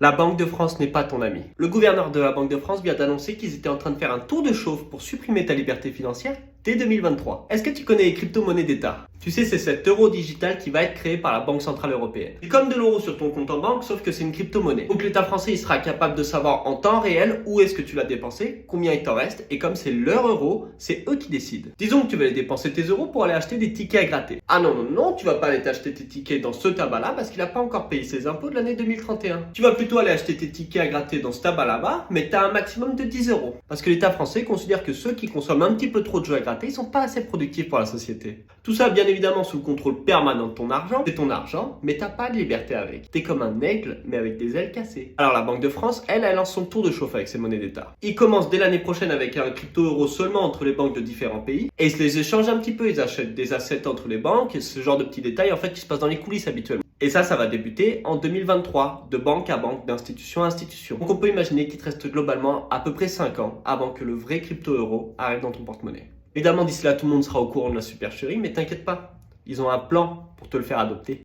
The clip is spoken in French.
La Banque de France n'est pas ton ami. Le gouverneur de la Banque de France vient d'annoncer qu'ils étaient en train de faire un tour de chauffe pour supprimer ta liberté financière dès 2023. Est-ce que tu connais les crypto-monnaies d'État? Tu sais, c'est cet euro digital qui va être créé par la Banque Centrale Européenne. C'est comme de l'euro sur ton compte en banque, sauf que c'est une crypto-monnaie. Donc l'État français, il sera capable de savoir en temps réel où est-ce que tu l'as dépensé, combien il t'en reste, et comme c'est leur euro, c'est eux qui décident. Disons que tu vas aller dépenser tes euros pour aller acheter des tickets à gratter. Ah non, non, non, tu vas pas aller t'acheter tes tickets dans ce tabac-là parce qu'il n'a pas encore payé ses impôts de l'année 2031. Tu vas plutôt aller acheter tes tickets à gratter dans ce tabac-là-bas, mais tu as un maximum de 10 euros. Parce que l'État français considère que ceux qui consomment un petit peu trop de jeux à gratter, ils sont pas assez productifs pour la société. Tout ça, bien évidemment, sous le contrôle permanent de ton argent. C'est ton argent, mais t'as pas de liberté avec. T'es comme un aigle, mais avec des ailes cassées. Alors la Banque de France, elle lance son tour de chauffe avec ses monnaies d'État. Il commence dès l'année prochaine avec un crypto-euro seulement entre les banques de différents pays. Et ils se les échangent un petit peu, ils achètent des assets entre les banques, et ce genre de petits détails en fait qui se passent dans les coulisses habituellement. Et ça va débuter en 2023, de banque à banque, d'institution à institution. Donc on peut imaginer qu'il te reste globalement à peu près 5 ans avant que le vrai crypto-euro arrive dans ton porte-monnaie. Évidemment, d'ici là, tout le monde sera au courant de la supercherie, mais t'inquiète pas, ils ont un plan pour te le faire adopter.